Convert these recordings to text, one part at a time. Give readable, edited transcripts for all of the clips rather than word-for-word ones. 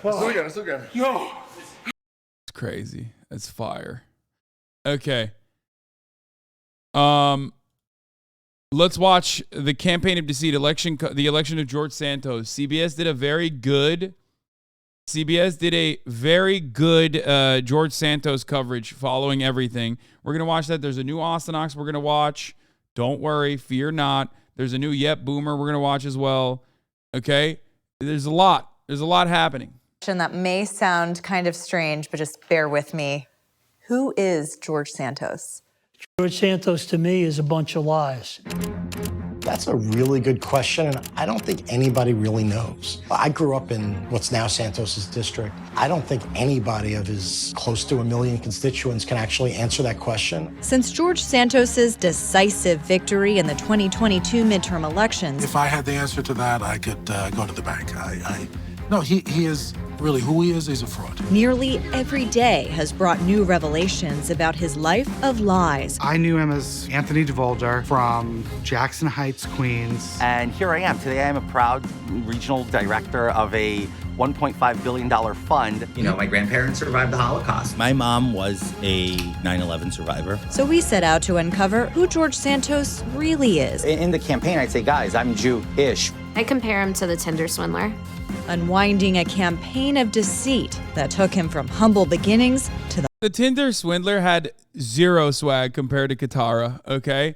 It's okay. Yo. It's crazy. It's fire. Okay. Let's watch the campaign of deceit the election of George Santos. CBS did a very good George Santos coverage following everything. We're going to watch that. There's a new Austin Ox we're going to watch. Don't worry. Fear not. There's a new Yep Boomer we're going to watch as well. Okay? There's a lot happening. That may sound kind of strange, but just bear with me. Who is George Santos? George Santos to me is a bunch of lies. That's a really good question, and I don't think anybody really knows. I grew up in what's now Santos's district. I don't think anybody of his close to 1 million constituents can actually answer that question. Since George Santos's decisive victory in the 2022 midterm elections, if I had the answer to that, I could go to the bank. No, he is really who he is. He's a fraud. Nearly every day has brought new revelations about his life of lies. I knew him as Anthony DeVolder from Jackson Heights, Queens. And here I am. Today I am a proud regional director of a $1.5 billion fund. You know, my grandparents survived the Holocaust. My mom was a 9/11 survivor. So we set out to uncover who George Santos really is. In the campaign, I'd say, guys, I'm Jew-ish. I compare him to the Tinder swindler. Unwinding a campaign of deceit that took him from humble beginnings to the Tinder swindler had zero swag compared to Katara, okay?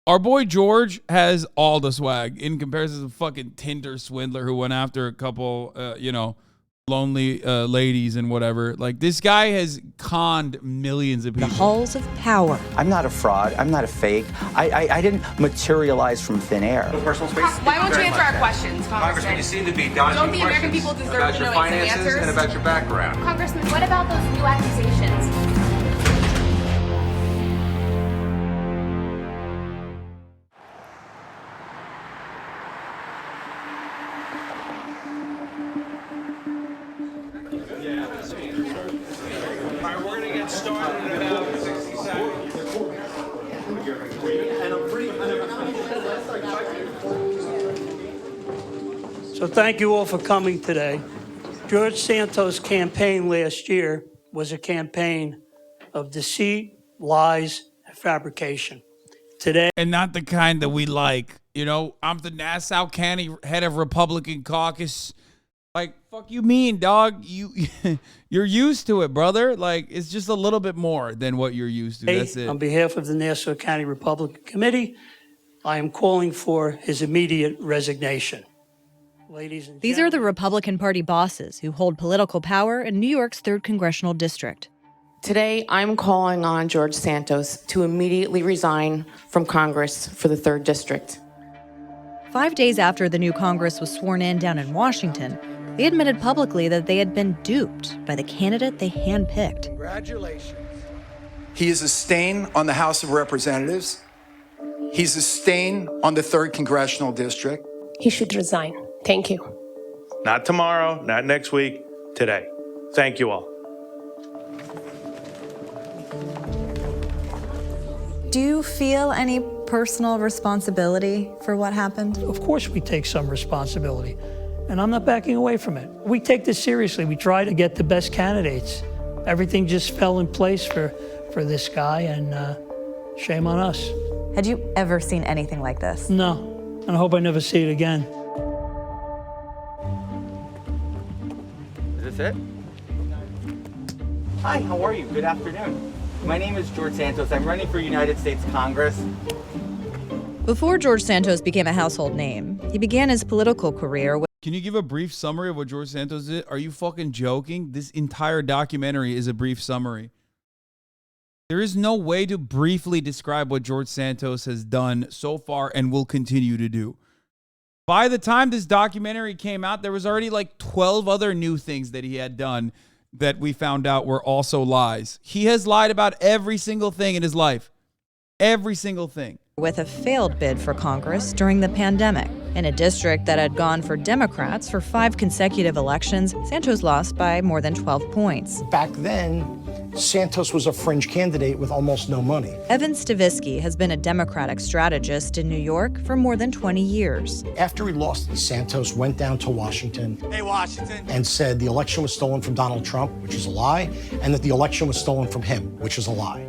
Our boy George has all the swag in comparison to the fucking Tinder swindler who went after a couple, lonely ladies and whatever. Like, this guy has conned millions of people. The halls of power. I'm not a fraud. I'm not a fake. I didn't materialize from thin air. No personal space. Why won't you answer our questions, Congressman? You seem to be dodging Don't the American people deserve about to your know finances answers? And about your background. Congressman, what about those new accusations? So thank you all for coming today. George Santos' campaign last year was a campaign of deceit, lies, and fabrication. Today, and not the kind that we like. You know, I'm the Nassau County head of Republican caucus. Like, fuck you mean, dog? You're used to it, brother. Like, it's just a little bit more than what you're used to. That's it. On behalf of the Nassau County Republican Committee, I am calling for his immediate resignation. Ladies and These are the Republican Party bosses who hold political power in New York's 3rd Congressional District. Today, I'm calling on George Santos to immediately resign from Congress for the 3rd District. 5 days after the new Congress was sworn in down in Washington, they admitted publicly that they had been duped by the candidate they handpicked. Congratulations. He is a stain on the House of Representatives. He's a stain on the 3rd Congressional District. He should resign. Thank you. Not tomorrow, not next week, today. Thank you all. Do you feel any personal responsibility for what happened? Of course we take some responsibility, and I'm not backing away from it. We take this seriously. We try to get the best candidates. Everything just fell in place for this guy, and shame on us. Had you ever seen anything like this? No, and I hope I never see it again. Is this it? Hi, how are you? Good afternoon. My name is George Santos. I'm running for United States Congress. Before George Santos became a household name, he began his political career with... Can you give a brief summary of what George Santos did? Are you fucking joking? This entire documentary is a brief summary. There is no way to briefly describe what George Santos has done so far and will continue to do. By the time this documentary came out, there was already like 12 other new things that he had done that we found out were also lies. He has lied about every single thing in his life. Every single thing. With a failed bid for Congress during the pandemic. In a district that had gone for Democrats for 5 consecutive elections, Santos lost by more than 12 points. Back then, Santos was a fringe candidate with almost no money. Evan Stavisky has been a Democratic strategist in New York for more than 20 years. After he lost, Santos went down to Washington. Hey, Washington. And said the election was stolen from Donald Trump, which is a lie, and that the election was stolen from him, which is a lie.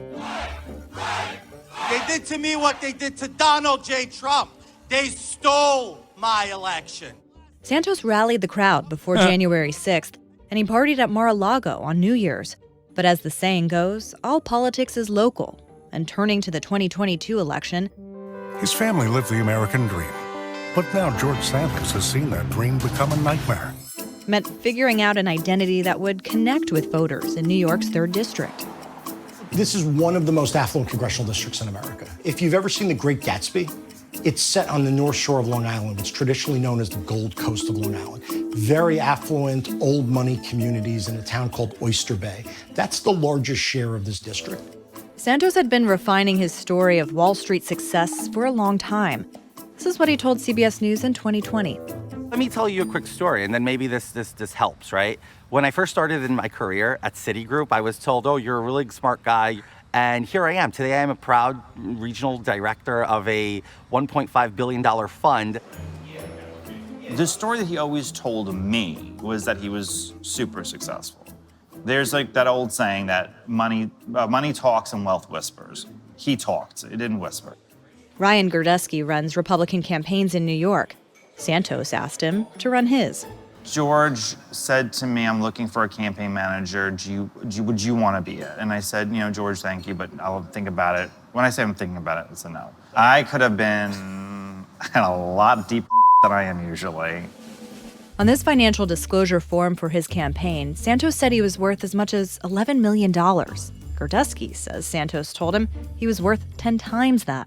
They did to me what they did to Donald J. Trump. They stole my election. Santos rallied the crowd before January 6th, and he partied at Mar-a-Lago on New Year's. But as the saying goes, all politics is local. And turning to the 2022 election, his family lived the American dream. But now George Santos has seen that dream become a nightmare. Meant figuring out an identity that would connect with voters in New York's 3rd District. This is one of the most affluent congressional districts in America. If you've ever seen The Great Gatsby, it's set on the North Shore of Long Island. It's traditionally known as the Gold Coast of Long Island. Very affluent, old money communities in a town called Oyster Bay. That's the largest share of this district. Santos had been refining his story of Wall Street success for a long time. This is what he told CBS News in 2020. Let me tell you a quick story, and then maybe this helps, right? When I first started in my career at Citigroup, I was told, oh, you're a really smart guy. And here I am. Today I am a proud regional director of a $1.5 billion fund. The story that he always told me was that he was super successful. There's like that old saying that money talks and wealth whispers. He talked, it didn't whisper. Ryan Gerdesky runs Republican campaigns in New York. Santos asked him to run his. George said to me, I'm looking for a campaign manager. Would you want to be it? And I said, George, thank you, but I'll think about it. When I say I'm thinking about it, it's a no. I could have been a lot deeper than I am usually. On this financial disclosure form for his campaign, Santos said he was worth as much as $11 million. Gerdesky says Santos told him he was worth 10 times that.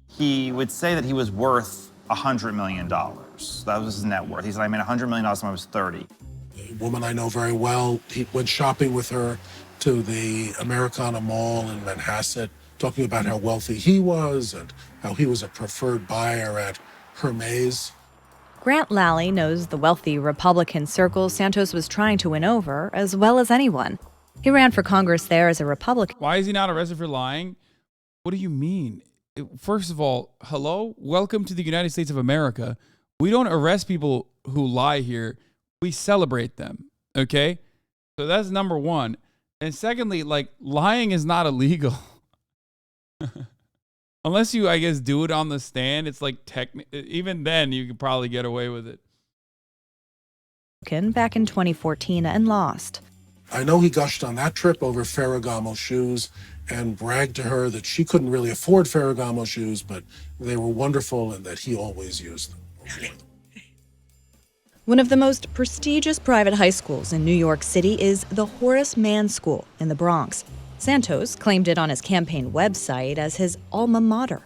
He would say that he was worth $100 million. That was his net worth. He said, I made $100 million when I was 30. A woman I know very well, he went shopping with her to the Americana Mall in Manhasset, talking about how wealthy he was and how he was a preferred buyer at Hermes. Grant Lally knows the wealthy Republican circles Santos was trying to win over as well as anyone. He ran for Congress there as a Republican. Why is he not arrested for lying? What do you mean? First of all, hello? Welcome to the United States of America. We don't arrest people who lie here. We celebrate them, okay? So that's number one. And secondly, lying is not illegal. Unless you, I guess, do it on the stand, it's even then you could probably get away with it. Back in 2014 and lost. I know he gushed on that trip over Ferragamo shoes and bragged to her that she couldn't really afford Ferragamo shoes, but they were wonderful and that he always used them. One of the most prestigious private high schools in New York City is the Horace Mann School in the Bronx. Santos claimed it on his campaign website as his alma mater.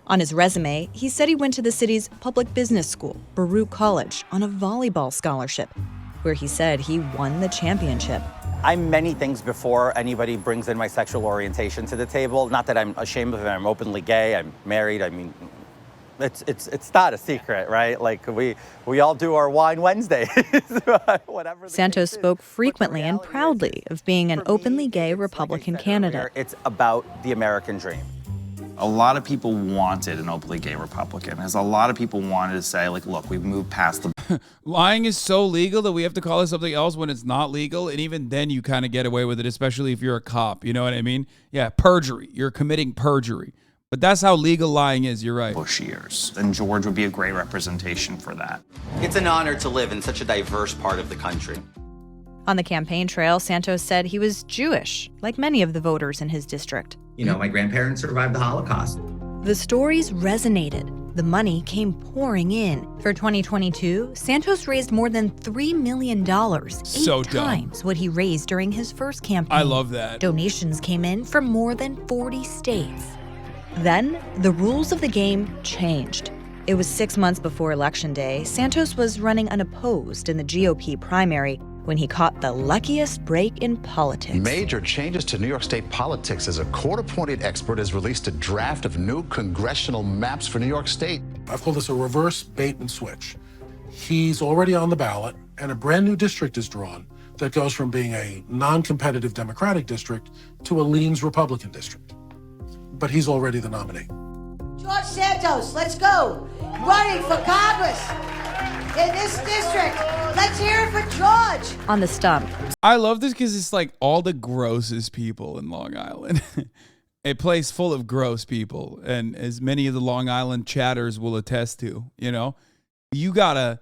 On his resume, he said he went to the city's public business school, Baruch College, on a volleyball scholarship, where he said he won the championship. I'm many things before anybody brings in my sexual orientation to the table. Not that I'm ashamed of it. I'm openly gay. I'm married. I mean, it's not a secret, right? We all do our Wine Wednesdays. Whatever. Santos spoke frequently and proudly of being an openly gay Republican candidate. It's about the American dream. A lot of people wanted an openly gay Republican, as a lot of people wanted to say, look, we've moved past the... Lying is so legal that we have to call it something else when it's not legal, and even then you kind of get away with it, especially if you're a cop, you know what I mean? Yeah, perjury. You're committing perjury. But that's how legal lying is, you're right. Bush years, and George would be a great representation for that. It's an honor to live in such a diverse part of the country. On the campaign trail, Santos said he was Jewish, like many of the voters in his district. My grandparents survived the Holocaust. The stories resonated. The money came pouring in. For 2022, Santos raised more than $3 million, eight times what he raised during his first campaign. I love that. Donations came in from more than 40 states. Then, the rules of the game changed. It was 6 months before Election Day. Santos was running unopposed in the GOP primary when he caught the luckiest break in politics. Major changes to New York State politics as a court-appointed expert has released a draft of new congressional maps for New York State. I've called this a reverse bait and switch. He's already on the ballot, and a brand new district is drawn that goes from being a non-competitive Democratic district to a leans Republican district. But he's already the nominee. George Santos, let's go. Running for Congress in this district. Let's hear it for George. On the stump. I love this because it's like all the grossest people in Long Island. A place full of gross people, and as many of the Long Island chatters will attest to, you know, you got a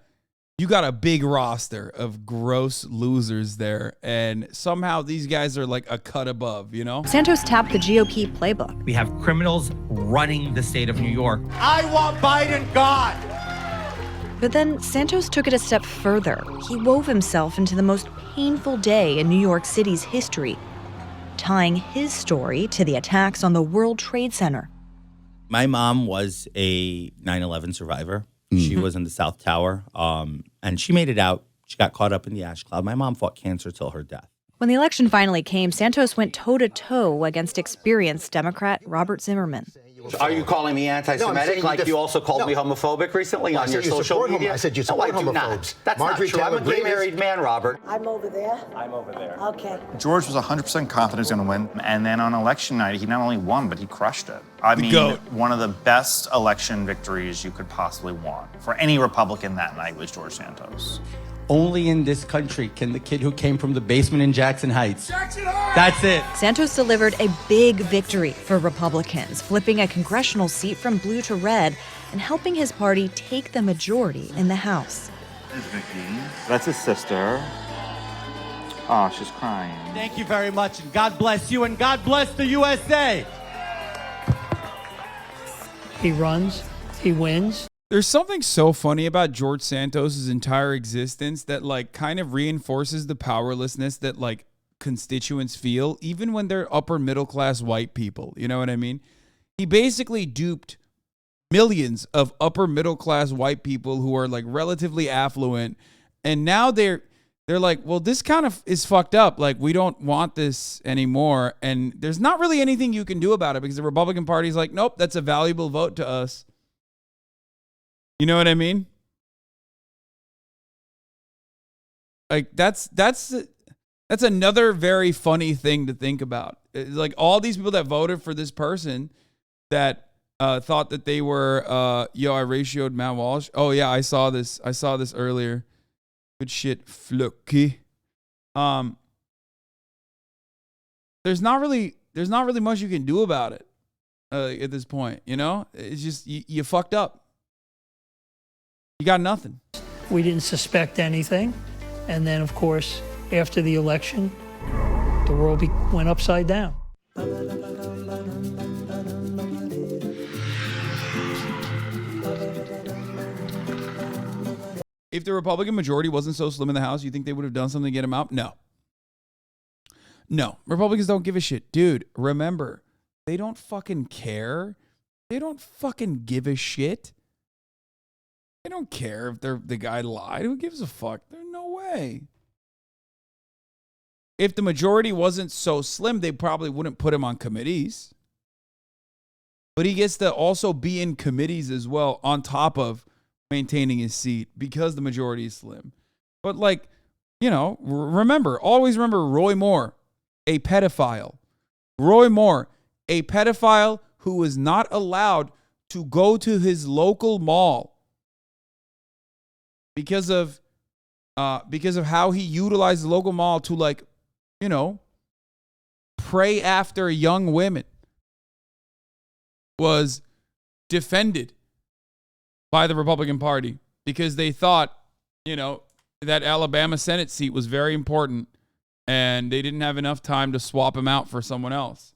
big roster of gross losers there, and somehow these guys are like a cut above, you know? Santos tapped the GOP playbook. We have criminals running the state of New York. I want Biden gone. But then Santos took it a step further. He wove himself into the most painful day in New York City's history, tying his story to the attacks on the World Trade Center. My mom was a 9/11 survivor. She was in the South Tower, and she made it out. She got caught up in the ash cloud. My mom fought cancer till her death. When the election finally came, Santos went toe-to-toe against experienced Democrat Robert Zimmerman. Are you calling me anti-Semitic like you also called me homophobic recently on your social media? I said you support no, I do not. homophobes. That's Marjorie not true. Taylor I'm a gay Greene married man, Robert. I'm over there. I'm over there. Okay. George was 100% confident he was going to win. And then on election night, he not only won, but he crushed it. I mean, GOAT. one of the best election victories you could possibly want for any Republican that night was George Santos. Only in this country can the kid who came from the basement in Jackson Heights. That's it. Santos delivered a big victory for Republicans, flipping a congressional seat from blue to red and helping his party take the majority in the House. There's Vicky. That's his sister. Oh, she's crying. Thank you very much, and God bless you, and God bless the USA. He runs, he wins. There's something so funny about George Santos' entire existence that like kind of reinforces the powerlessness that like constituents feel, even when they're upper middle class white people. You know what I mean? He basically duped millions of upper middle class white people who are like relatively affluent, and now they're like, well, this kind of is fucked up. Like, we don't want this anymore, and there's not really anything you can do about it because the Republican Party is like, nope, that's a valuable vote to us. You know what I mean? Like that's another very funny thing to think about. It's like all these people that voted for this person that thought that they were I ratioed Matt Walsh. Oh yeah, I saw this earlier. Good shit, Flucky. There's not really much you can do about it at this point. You know, it's just you fucked up. You got nothing. We didn't suspect anything. And then, of course, after the election, the world went upside down. If the Republican majority wasn't so slim in the House, you think they would have done something to get him out? No. No. Republicans don't give a shit. Dude, remember, they don't fucking care. They don't fucking give a shit. They don't care if the guy lied. Who gives a fuck? There's no way. If the majority wasn't so slim, they probably wouldn't put him on committees. But he gets to also be in committees as well on top of maintaining his seat because the majority is slim. But like, you know, always remember Roy Moore, a pedophile. Roy Moore, a pedophile who was not allowed to go to his local mall because of how he utilized the local mall to, like, you know, prey after young women, was defended by the Republican Party because they thought, you know, that Alabama Senate seat was very important and they didn't have enough time to swap him out for someone else.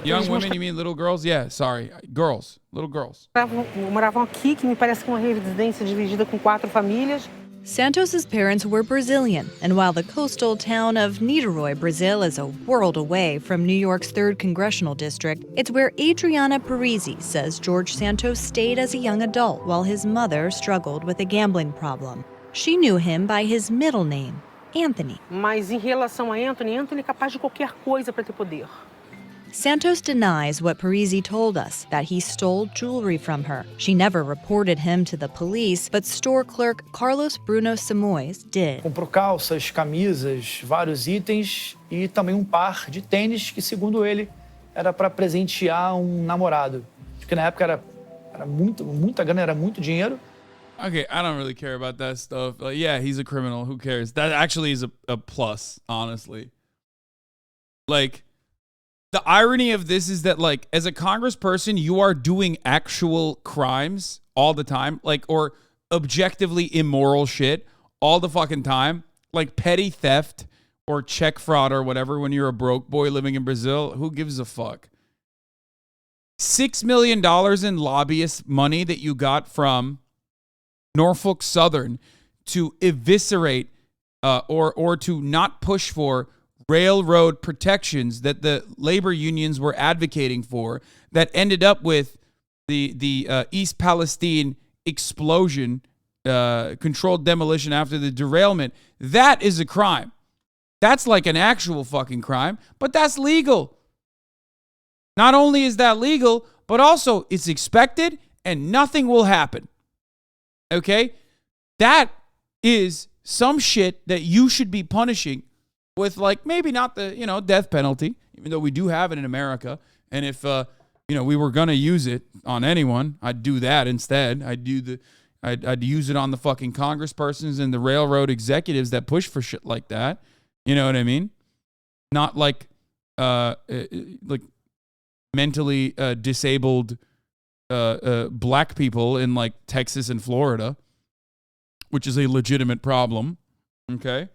Young women, you mean little girls? Yeah, sorry. Girls, little girls. Moravam aqui, que me parece que uma residência dividida com 4 famílias. Santos's parents were Brazilian, and while the coastal town of Niterói, Brazil, is a world away from New York's 3rd Congressional District, it's where Adriana Parisi says George Santos stayed as a young adult while his mother struggled with a gambling problem. She knew him by his middle name, Anthony. Mas em relação a Anthony é capaz de qualquer coisa para ter poder. Santos denies what Parisi told us, that he stole jewelry from her. She never reported him to the police, but store clerk Carlos Bruno Simoes did. Comprou calças, camisas, vários itens e também par de tênis que, segundo ele, era para presentear namorado. Porque na época era muita grana, era muito dinheiro. Okay, I don't really care about that stuff. Yeah, he's a criminal. Who cares? That actually is a plus, honestly. Like, the irony of this is that, like, as a congressperson, you are doing actual crimes all the time, like, or objectively immoral shit all the fucking time, like petty theft or check fraud or whatever when you're a broke boy living in Brazil. Who gives a fuck? $6 million in lobbyist money that you got from Norfolk Southern to eviscerate or to not push for railroad protections that the labor unions were advocating for, that ended up with the East Palestine explosion, controlled demolition after the derailment. That is a crime. That's like an actual fucking crime, but that's legal. Not only is that legal, but also it's expected and nothing will happen. Okay? That is some shit that you should be punishing with, like, maybe not the, death penalty, even though we do have it in America. And if, we were going to use it on anyone, I'd do that instead. I'd use it on the fucking congresspersons and the railroad executives that push for shit like that. You know what I mean? Not like mentally disabled black people in, like, Texas and Florida, which is a legitimate problem. Okay?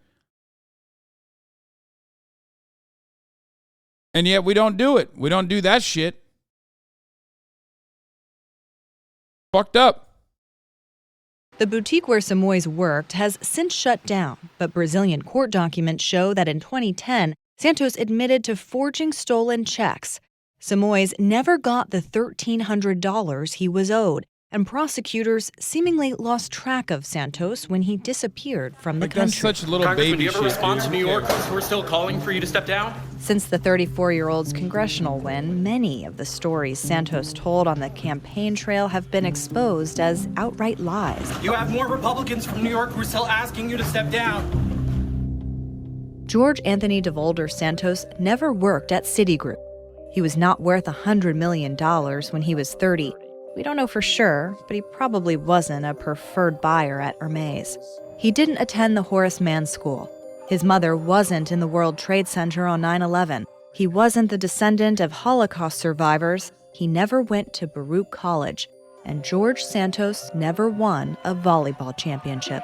And yet we don't do it. We don't do that shit. Fucked up. The boutique where Simoes worked has since shut down, but Brazilian court documents show that in 2010, Santos admitted to forging stolen checks. Simoes never got the $1,300 he was owed, and prosecutors seemingly lost track of Santos when he disappeared from the country. That's such little baby do you have a shit, response dude. to New Yorkers who are still calling for you to step down? Since the 34-year-old's congressional win, many of the stories Santos told on the campaign trail have been exposed as outright lies. You have more Republicans from New York who are still asking you to step down. George Anthony DeVolder Santos never worked at Citigroup. He was not worth $100 million when he was 30. We don't know for sure, but he probably wasn't a preferred buyer at Hermes. He didn't attend the Horace Mann School. His mother wasn't in the World Trade Center on 9/11. He wasn't the descendant of Holocaust survivors. He never went to Baruch College. And George Santos never won a volleyball championship.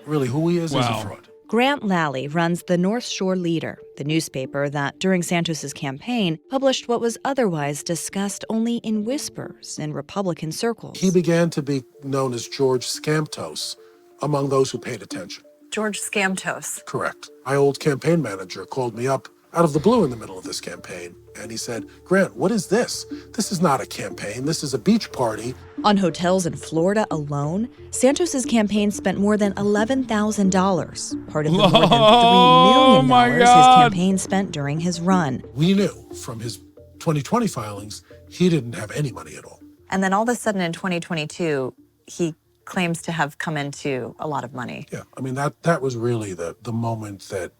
Really, who he is a fraud. Grant Lally runs the North Shore Leader, the newspaper that, during Santos's campaign, published what was otherwise discussed only in whispers in Republican circles. He began to be known as George Scamtos among those who paid attention. George Scamtos. Correct. My old campaign manager called me up out of the blue in the middle of this campaign, and he said, "Grant, what is this? This is not a campaign. This is a beach party." On hotels in Florida alone, Santos's campaign spent more than $11,000, part of the more than $3 million his campaign spent during his run. We knew from his 2020 filings, he didn't have any money at all. And then all of a sudden in 2022, he claims to have come into a lot of money. Yeah, I mean, that was really the moment that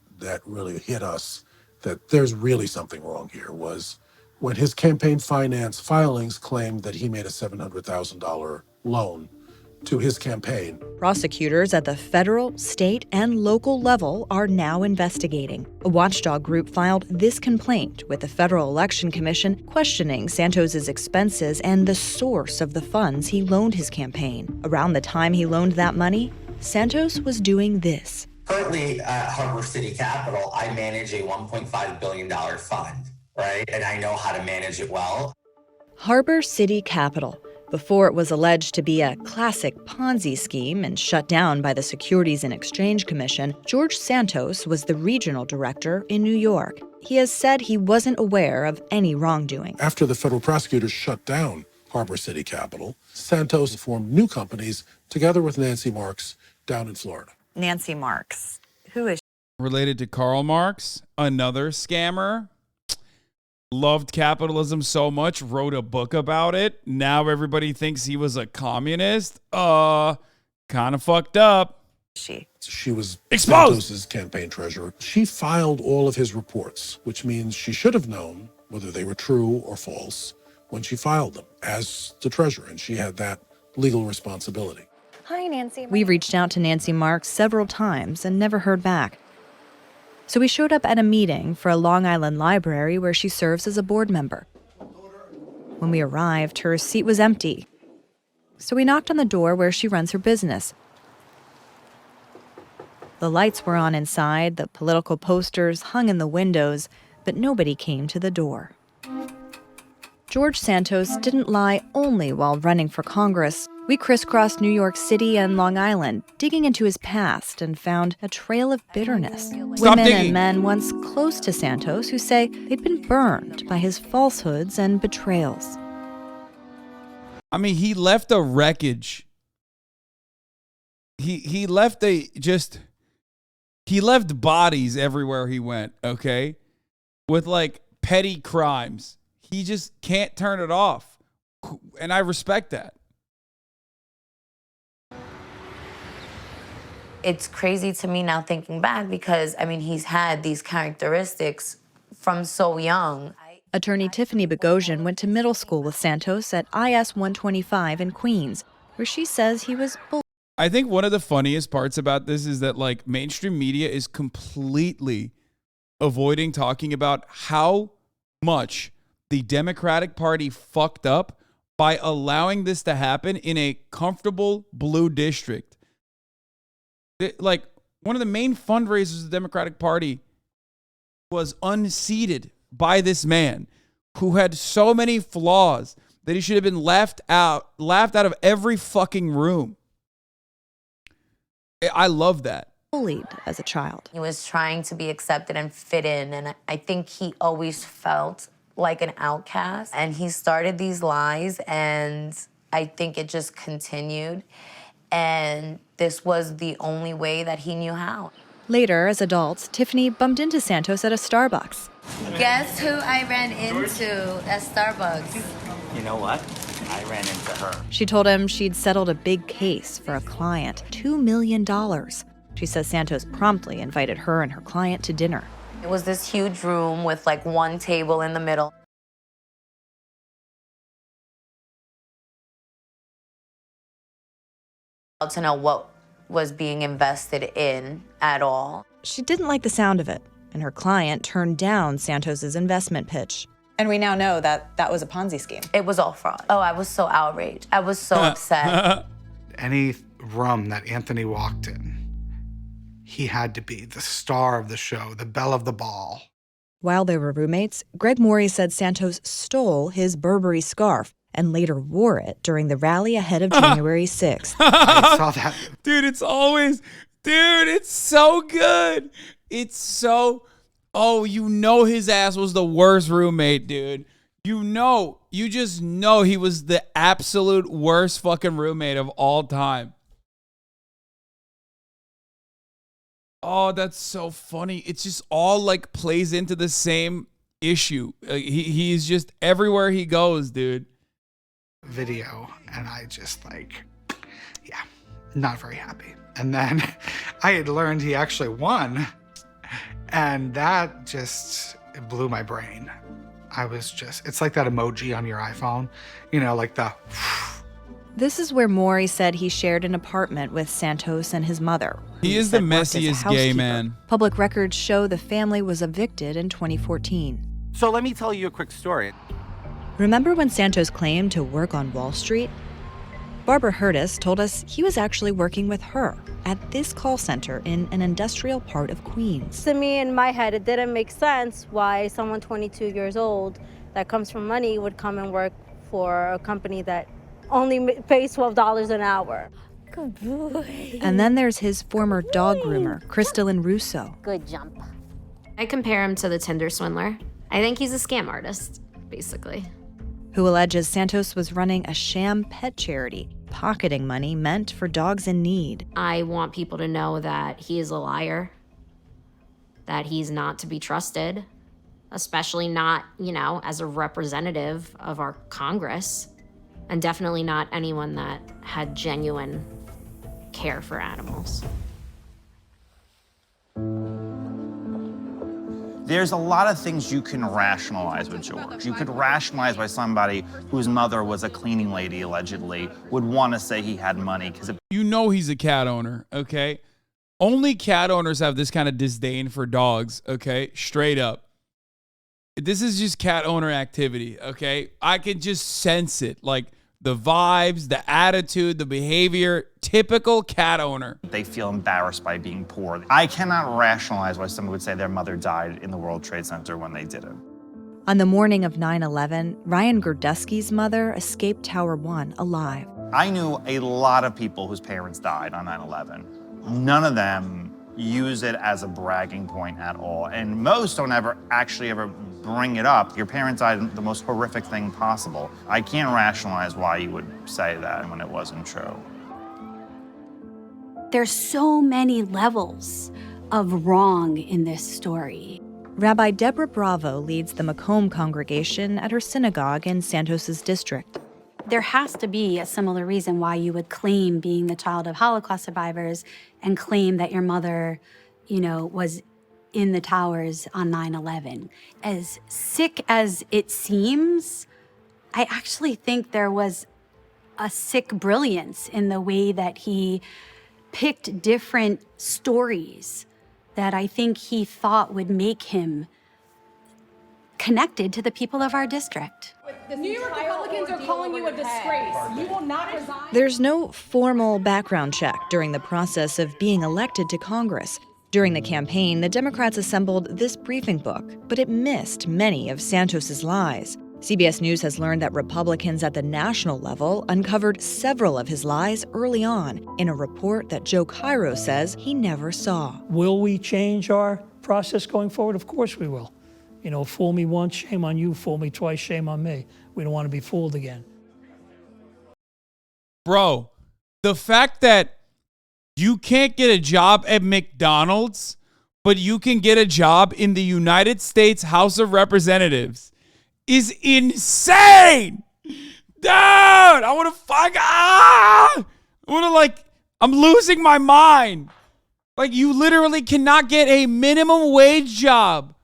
really hit us, that there's really something wrong here, was when his campaign finance filings claimed that he made a $700,000 loan to his campaign. Prosecutors at the federal, state, and local level are now investigating. A watchdog group filed this complaint with the Federal Election Commission, questioning Santos's expenses and the source of the funds he loaned his campaign. Around the time he loaned that money, Santos was doing this. Currently at Harbor City Capital, I manage a $1.5 billion fund, right? And I know how to manage it well. Harbor City Capital. Before it was alleged to be a classic Ponzi scheme and shut down by the Securities and Exchange Commission, George Santos was the regional director in New York. He has said he wasn't aware of any wrongdoing. After the federal prosecutors shut down Harbor City Capital, Santos formed new companies together with Nancy Marks down in Florida. Nancy Marks. Who is Related to Karl Marx, another scammer. loved capitalism so much, wrote a book about it. Now everybody thinks he was a communist. Kind of fucked up. She was Exposed. Santos's campaign treasurer. She filed all of his reports, which means she should have known whether they were true or false when she filed them as the treasurer, and she had that legal responsibility. Hi, Nancy. We reached out to Nancy Marks several times and never heard back. So we showed up at a meeting for a Long Island library where she serves as a board member. When we arrived, her seat was empty. So we knocked on the door where she runs her business. The lights were on inside, the political posters hung in the windows, but nobody came to the door. George Santos didn't lie only while running for Congress. We crisscrossed New York City and Long Island, digging into his past, and found a trail of bitterness. Women and men once close to Santos who say they'd been burned by his falsehoods and betrayals. I mean, he left a wreckage. He left he left bodies everywhere he went, okay? With like petty crimes. He just can't turn it off. And I respect that. It's crazy to me now thinking back because, I mean, he's had these characteristics from so young. Attorney Tiffany Bogosian went to middle school with Santos at IS 125 in Queens, where she says he was bullied. I think one of the funniest parts about this is that like mainstream media is completely avoiding talking about how much the Democratic Party fucked up by allowing this to happen in a comfortable blue district. Like one of the main fundraisers of the Democratic Party was unseated by this man who had so many flaws that he should have been laughed out of every fucking room. I love that. Bullied as a child. He was trying to be accepted and fit in, and I think he always felt like an outcast. And he started these lies, and I think it just continued. And this was the only way that he knew how. Later, as adults, Tiffany bumped into Santos at a Starbucks. Guess who I ran into at Starbucks? You know what? I ran into her. She told him she'd settled a big case for a client, $2 million. She says Santos promptly invited her and her client to dinner. It was this huge room with like one table in the middle. To know what was being invested in at all. She didn't like the sound of it, and her client turned down Santos's investment pitch. And we now know that that was a Ponzi scheme. It was all fraud. Oh, I was so outraged. I was so upset. Any room that Anthony walked in, he had to be the star of the show, the belle of the ball. While they were roommates, Greg Morey said Santos stole his Burberry scarf and later wore it during the rally ahead of January 6th. I saw that. Dude, it's so good. It's so, you know his ass was the worst roommate, dude. You just know he was the absolute worst fucking roommate of all time. Oh, that's so funny. It's just all like plays into the same issue. He's just everywhere he goes, dude. Video, and I just not very happy. And then I had learned he actually won, and that just blew my brain. I was just, it's like that emoji on your iPhone, like the. This is where Morey said he shared an apartment with Santos and his mother. He is the messiest gay man. Public records show the family was evicted in 2014. So let me tell you a quick story. Remember when Santos claimed to work on Wall Street? Barbara Hurtis told us he was actually working with her at this call center in an industrial part of Queens. To me, in my head, it didn't make sense why someone 22 years old that comes from money would come and work for a company that only pays $12 an hour. Good boy. And then there's his former dog groomer, Crystalline Russo. Good jump. I compare him to the Tinder swindler. I think he's a scam artist, basically. Who alleges Santos was running a sham pet charity, pocketing money meant for dogs in need. I want people to know that he is a liar, that he's not to be trusted, especially not, as a representative of our Congress, and definitely not anyone that had genuine care for animals. There's a lot of things you can rationalize with George. You could rationalize why somebody whose mother was a cleaning lady, allegedly, would want to say he had money because You know he's a cat owner, okay? Only cat owners have this kind of disdain for dogs, okay? Straight up. This is just cat owner activity, okay? I can just sense it. Like the vibes, the attitude, the behavior, typical cat owner. they feel embarrassed by being poor. I cannot rationalize why someone would say their mother died in the World Trade Center when they did it. On the morning of 9/11, Ryan Gerdesky's mother escaped Tower 1 alive. I knew a lot of people whose parents died on 9/11. None of them use it as a bragging point at all. And most don't ever bring it up. Your parents died the most horrific thing possible. I can't rationalize why you would say that when it wasn't true. There's so many levels of wrong in this story. Rabbi Deborah Bravo leads the Macomb congregation at her synagogue in Santos's district. There has to be a similar reason why you would claim being the child of Holocaust survivors and claim that your mother, was in the towers on 9/11. As sick as it seems, I actually think there was a sick brilliance in the way that he picked different stories that I think he thought would make him connected to the people of our district. The New York Republicans are calling you a disgrace. You will not resign. There's no formal background check during the process of being elected to Congress. During the campaign, the Democrats assembled this briefing book, but it missed many of Santos's lies. CBS News has learned that Republicans at the national level uncovered several of his lies early on in a report that Joe Cairo says he never saw. Will we change our process going forward? Of course we will. Fool me once, shame on you. Fool me twice, shame on me. We don't want to be fooled again. Bro, the fact that you can't get a job at McDonald's, but you can get a job in the United States House of Representatives is insane. Dude, I want to I'm losing my mind. Like, you literally cannot get a minimum wage job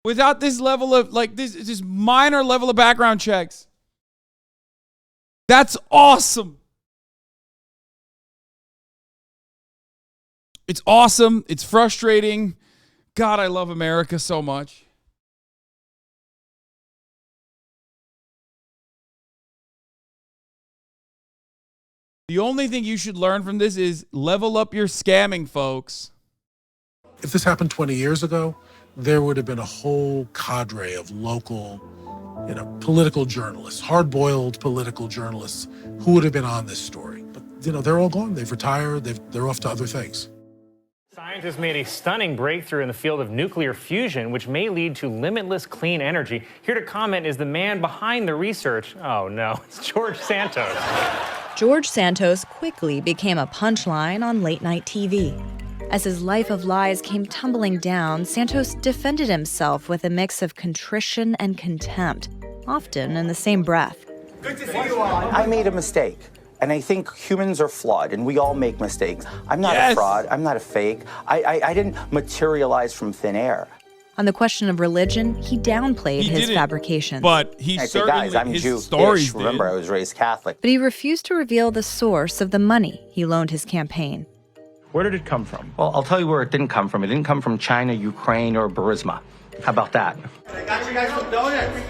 without this level of, this minor level of background checks. That's awesome. It's awesome. It's frustrating. God, I love America so much. The only thing you should learn from this is level up your scamming, folks. If this happened 20 years ago, there would have been a whole cadre of local, political journalists, hard-boiled political journalists who would have been on this story. But, they're all gone. They've retired. They're off to other things. Scientists made a stunning breakthrough in the field of nuclear fusion, which may lead to limitless clean energy. Here to comment is the man behind the research. Oh, no, it's George Santos. George Santos quickly became a punchline on late-night TV. As his life of lies came tumbling down, Santos defended himself with a mix of contrition and contempt, often in the same breath. Good to see you all. I made a mistake. And I think humans are flawed, and we all make mistakes. I'm not a fraud. I'm not a fake. I didn't materialize from thin air. On the question of religion, he downplayed his fabrications. But he certainly, guys, I'm his Jewish. stories Remember, did. I was raised Catholic. But he refused to reveal the source of the money he loaned his campaign. Where did it come from? Well, I'll tell you where it didn't come from. It didn't come from China, Ukraine, or Burisma. How about that? I got you guys some donuts.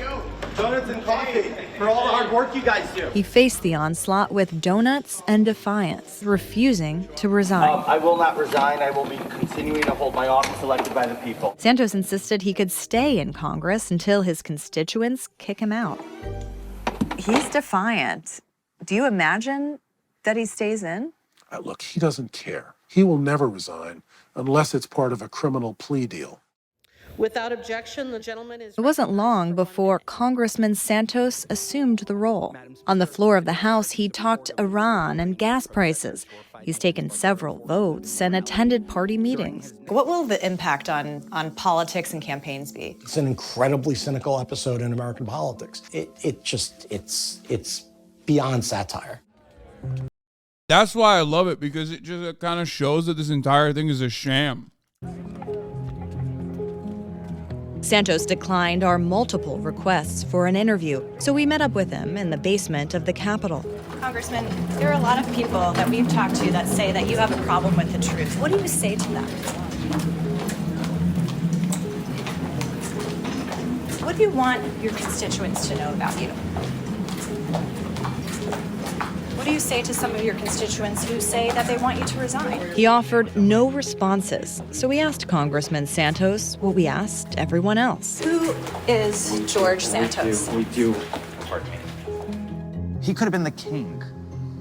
Donuts and coffee for all the hard work you guys do. He faced the onslaught with donuts and defiance, refusing to resign. I will not resign. I will be continuing to hold my office elected by the people. Santos insisted he could stay in Congress until his constituents kick him out. He's defiant. Do you imagine that he stays in? Look, he doesn't care. He will never resign unless it's part of a criminal plea deal. Without objection, the gentleman is... It wasn't long before Congressman Santos assumed the role. On the floor of the House, he talked Iran and gas prices. He's taken several votes and attended party meetings. What will the impact on politics and campaigns be? It's an incredibly cynical episode in American politics. It's beyond satire. That's why I love it, because it just kind of shows that this entire thing is a sham. Santos declined our multiple requests for an interview, so we met up with him in the basement of the Capitol. Congressman, there are a lot of people that we've talked to that say that you have a problem with the truth. What do you say to them? What do you want your constituents to know about you? What do you say to some of your constituents who say that they want you to resign? He offered no responses, so we asked Congressman Santos what we asked everyone else. Who is George Santos? We do. Pardon me. He could have been the king.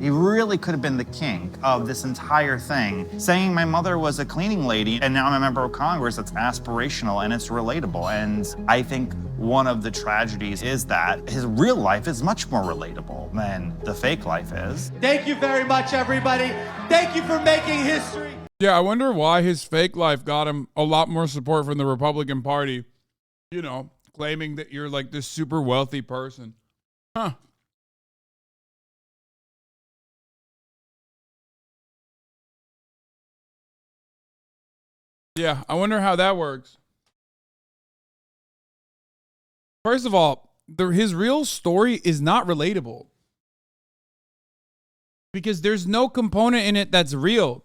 He really could have been the king of this entire thing. Saying my mother was a cleaning lady and now I'm a member of Congress, that's aspirational and it's relatable. And I think one of the tragedies is that his real life is much more relatable than the fake life is. Thank you very much, everybody. Thank you for making history. Yeah, I wonder why his fake life got him a lot more support from the Republican Party. You know, claiming that you're like this super wealthy person. Huh. Yeah, I wonder how that works. First of all, his real story is not relatable. Because there's no component in it that's real.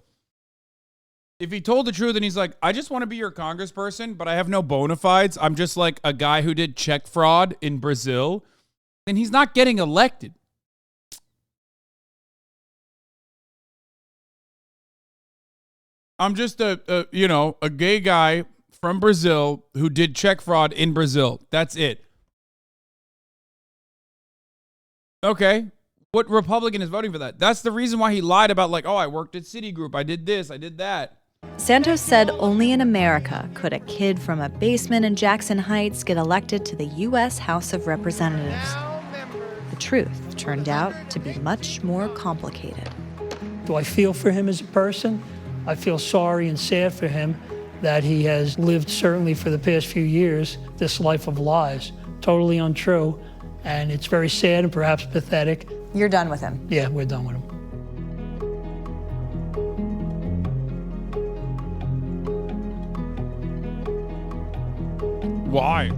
If he told the truth and he's like, I just want to be your congressperson, but I have no bona fides, I'm just like a guy who did check fraud in Brazil, then he's not getting elected. I'm just a gay guy from Brazil who did check fraud in Brazil. That's it. Okay. What Republican is voting for that? That's the reason why he lied about like, oh, I worked at Citigroup. I did this. I did that. Santos said only in America could a kid from a basement in Jackson Heights get elected to the U.S. House of Representatives. The truth turned out to be much more complicated. Do I feel for him as a person? I feel sorry and sad for him that he has lived, certainly for the past few years, this life of lies. Totally untrue, and it's very sad and perhaps pathetic. You're done with him? Yeah, we're done with him. Why?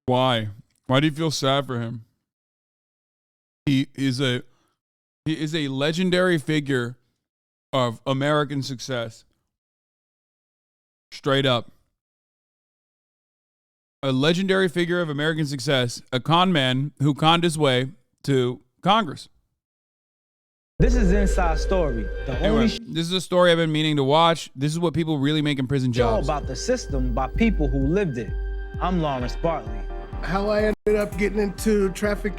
Why? Why do you feel sad for him? He is a legendary figure of American success. Straight up. A legendary figure of American success, a con man who conned his way to Congress. This is Inside Story. Anyway, this is a story I've been meaning to watch. This is what people really make in prison show jobs. About the system by people who lived it. I'm Lawrence Bartley. How I ended up getting into trafficking